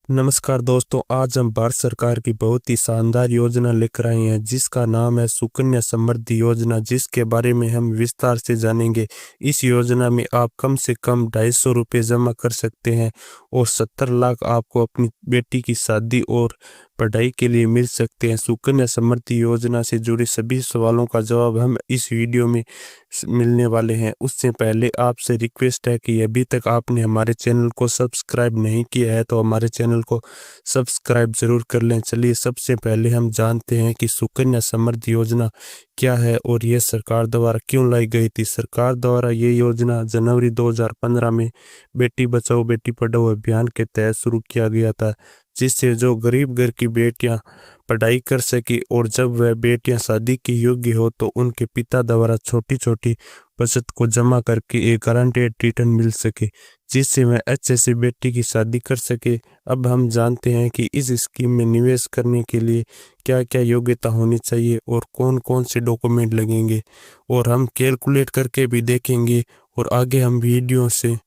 नमस्कार दोस्तों, आज हम भारत सरकार की बहुत ही शानदार योजना लेकर आए हैं जिसका नाम है सुकन्या समृद्धि योजना, जिसके बारे में हम विस्तार से जानेंगे। इस योजना में आप कम से कम 250 रुपये जमा कर सकते हैं और 70 लाख आपको अपनी बेटी की शादी और पढ़ाई के लिए मिल सकते हैं। सुकन्या समृद्धि योजना से जुड़े सभी सवालों का जवाब हम इस वीडियो में मिलने वाले हैं। उससे पहले आपसे रिक्वेस्ट है कि अभी तक आपने हमारे चैनल को सब्सक्राइब नहीं किया है तो हमारे चैनल को सब्सक्राइब जरूर कर लें। चलिए सबसे पहले हम जानते हैं कि सुकन्या समृद्धि योजना क्या है और ये सरकार द्वारा क्यों लाई गई थी। सरकार द्वारा ये योजना जनवरी 2015 में बेटी बचाओ बेटी पढ़ाओ अभियान के तहत शुरू किया गया था, जिससे जो गरीब घर की बेटियां पढ़ाई कर सके और जब वह बेटियां शादी के योग्य हो तो उनके पिता द्वारा छोटी छोटी बचत को जमा करके एक गारंटेड रिटर्न मिल सके, जिससे वह अच्छे से बेटी की शादी कर सके। अब हम जानते हैं कि इस स्कीम में निवेश करने के लिए क्या क्या योग्यता होनी चाहिए और कौन कौन से डॉक्यूमेंट लगेंगे, और हम कैलकुलेट करके भी देखेंगे। और आगे हम वीडियो से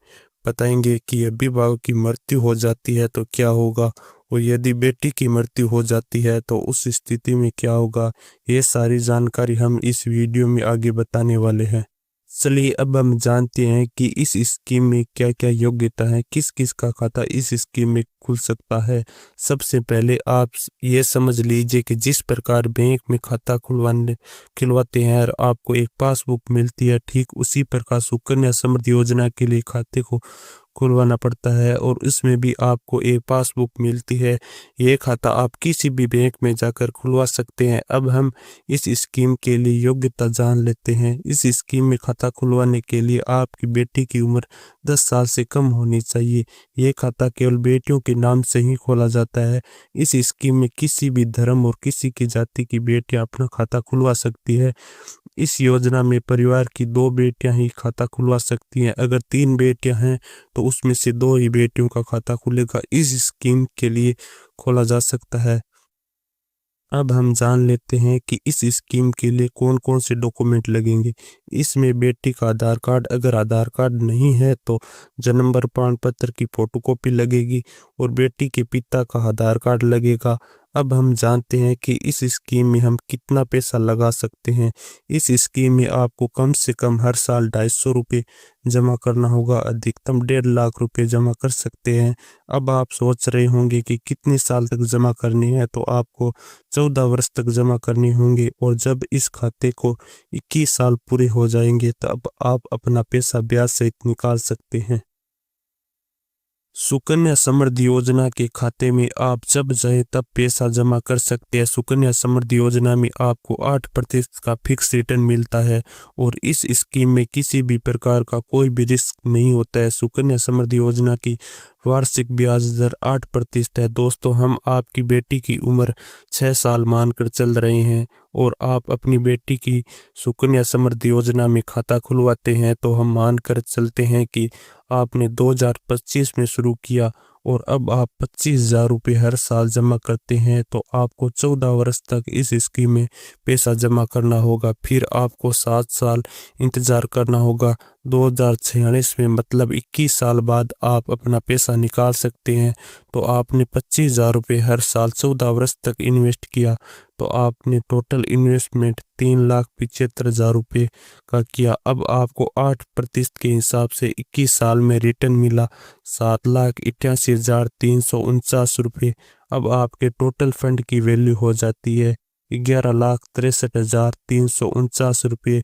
बताएंगे कि अभिभावक की मृत्यु हो जाती है तो क्या होगा, और यदि बेटी की मृत्यु हो जाती है तो उस स्थिति में क्या होगा। ये सारी जानकारी हम इस वीडियो में आगे बताने वाले हैं। चलिए अब हम जानते हैं कि इस स्कीम में क्या क्या योग्यता है, किस किस का खाता इस स्कीम में खुल सकता है। सबसे पहले आप ये समझ लीजिए कि जिस प्रकार बैंक में खाता खुलवाते हैं और आपको एक पासबुक मिलती है, ठीक उसी प्रकार सुकन्या समृद्धि योजना के लिए खाते को खुलवाना पड़ता है और इसमें भी आपको एक पासबुक मिलती है। ये खाता आप किसी भी बैंक में जाकर खुलवा सकते हैं। अब हम इस स्कीम के लिए योग्यता जान लेते हैं। इस स्कीम में खाता खुलवाने के लिए आपकी बेटी की उम्र 10 साल से कम होनी चाहिए। ये खाता केवल बेटियों के नाम से ही खोला जाता है। इस स्कीम में किसी भी धर्म और किसी की जाति की बेटियां अपना खाता खुलवा सकती है। इस योजना में परिवार की 2 बेटियां ही खाता खुलवा सकती हैं। अगर 3 बेटियां हैं तो उसमें से 2 ही बेटियों का खाता खुलेगा। इस स्कीम के लिए खोला जा सकता है। अब हम जान लेते हैं कि इस स्कीम के लिए कौन कौन से डॉक्यूमेंट लगेंगे। इसमें बेटी का आधार कार्ड, अगर आधार कार्ड नहीं है तो जन्म प्रमाण पत्र की फोटोकॉपी लगेगी और बेटी के पिता का आधार कार्ड लगेगा। अब हम जानते हैं कि इस स्कीम में हम कितना पैसा लगा सकते हैं। इस स्कीम में आपको कम से कम हर साल 250 रुपये जमा करना होगा, अधिकतम 1.5 लाख रुपए जमा कर सकते हैं। अब आप सोच रहे होंगे कि कितने साल तक जमा करनी है, तो आपको 14 वर्ष तक जमा करने होंगे और जब इस खाते को 21 साल पूरे हो जाएंगे तब आप अपना पैसा ब्याज सहित निकाल सकते हैं। सुकन्या समृद्धि योजना के खाते में आप जब चाहे तब पैसा जमा कर सकते हैं। सुकन्या समृद्धि योजना में आपको 8% का फिक्स रिटर्न मिलता है और इस स्कीम में किसी भी प्रकार का कोई भी रिस्क नहीं होता है। सुकन्या समृद्धि योजना की वार्षिक ब्याज दर 8% है। दोस्तों, हम आपकी बेटी की उम्र 6 साल मानकर चल रहे हैं और आप अपनी बेटी की सुकन्या समृद्धि योजना में खाता खुलवाते हैं तो हम मानकर चलते हैं कि आपने 2025 में शुरू किया और अब आप 25,000 रुपये हर साल जमा करते हैं तो आपको 14 वर्ष तक इस स्कीम में पैसा जमा करना होगा। फिर आपको 7 साल इंतज़ार करना होगा। 2046 में मतलब 21 साल बाद आप अपना पैसा निकाल सकते हैं। तो आपने 25,000 रुपये हर साल 14 वर्ष तक इन्वेस्ट किया तो आपने टोटल इन्वेस्टमेंट 3,75,000 रुपये का किया। अब आपको 8% के हिसाब से 21 साल में रिटर्न मिला 7,81,349 रुपये। अब आपके टोटल फंड की वैल्यू हो जाती है 11,63,349 रुपये।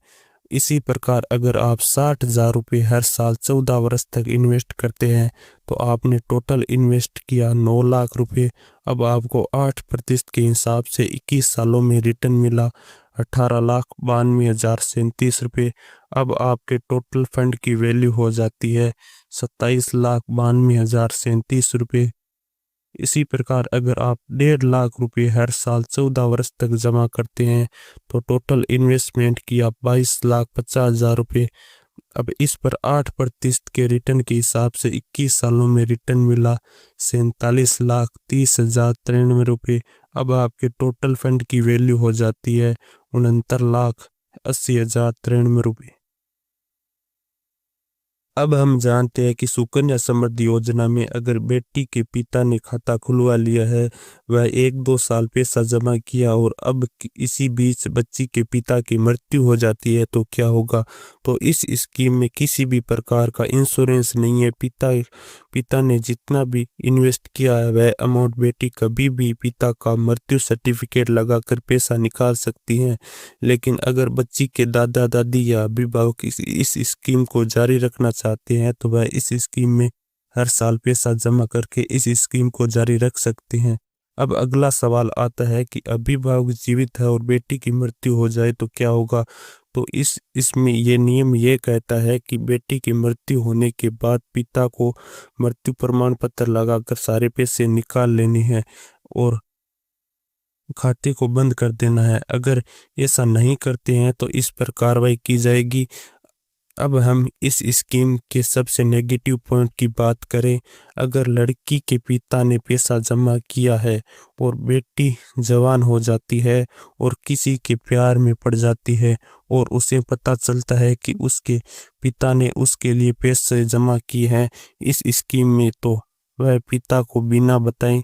इसी प्रकार अगर आप 60,000 रुपये हर साल 14 वर्ष तक इन्वेस्ट करते हैं तो आपने टोटल इन्वेस्ट किया 9 लाख रुपये। अब आपको 8% के हिसाब से 21 सालों में रिटर्न मिला 18,92,037 रुपये। अब आपके टोटल फंड की वैल्यू हो जाती है 27,92,037 रुपये। इसी प्रकार अगर आप 1.5 लाख रुपये हर साल 14 वर्ष तक जमा करते हैं तो टोटल इन्वेस्टमेंट किया 22,50,000 रुपये। अब इस पर 8% के रिटर्न के हिसाब से 21 सालों में रिटर्न मिला 47,30,093 रुपये। अब आपके टोटल फंड की वैल्यू हो जाती है 69,80,093 रुपये। अब हम जानते हैं कि सुकन्या समृद्धि योजना में अगर बेटी के पिता ने खाता खुलवा लिया है, वह 1-2 साल पैसा जमा किया और अब इसी बीच बच्ची के पिता की मृत्यु हो जाती है तो क्या होगा। तो इस स्कीम में किसी भी प्रकार का इंश्योरेंस नहीं है। पिता ने जितना भी इन्वेस्ट किया है वह अमाउंट बेटी कभी भी पिता का मृत्यु सर्टिफिकेट लगाकर पैसा निकाल सकती है। लेकिन अगर बच्ची के दादा दादी या अभिभावक इस स्कीम को जारी रखना चाहते हैं तो वह इस स्कीम में हर साल पैसा जमा करके इस स्कीम को जारी रख सकते हैं। अब अगला सवाल आता है कि अभिभावक जीवित है और बेटी की मृत्यु हो जाए तो क्या होगा। तो इसमें ये नियम ये कहता है कि बेटी की मृत्यु होने के बाद पिता को मृत्यु प्रमाण पत्र लगाकर सारे पैसे निकाल लेने हैं और खाते को बंद कर देना है। अगर ऐसा नहीं करते हैं तो इस पर कार्रवाई की जाएगी। अब हम इस स्कीम के सबसे नेगेटिव पॉइंट की बात करें। अगर लड़की के पिता ने पैसा जमा किया है और बेटी जवान हो जाती है और किसी के प्यार में पड़ जाती है और उसे पता चलता है कि उसके पिता ने उसके लिए पैसे जमा किए हैं इस स्कीम में, तो वह पिता को बिना बताए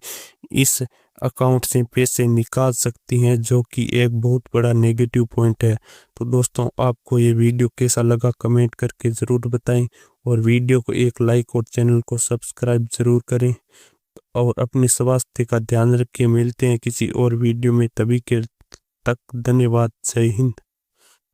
इस अकाउंट से पैसे निकाल सकती हैं, जो कि एक बहुत बड़ा नेगेटिव पॉइंट है। तो दोस्तों, आपको ये वीडियो कैसा लगा कमेंट करके ज़रूर बताएं और वीडियो को एक लाइक और चैनल को सब्सक्राइब ज़रूर करें और अपने स्वास्थ्य का ध्यान रखें। मिलते हैं किसी और वीडियो में, तभी के तक धन्यवाद। जय हिंद।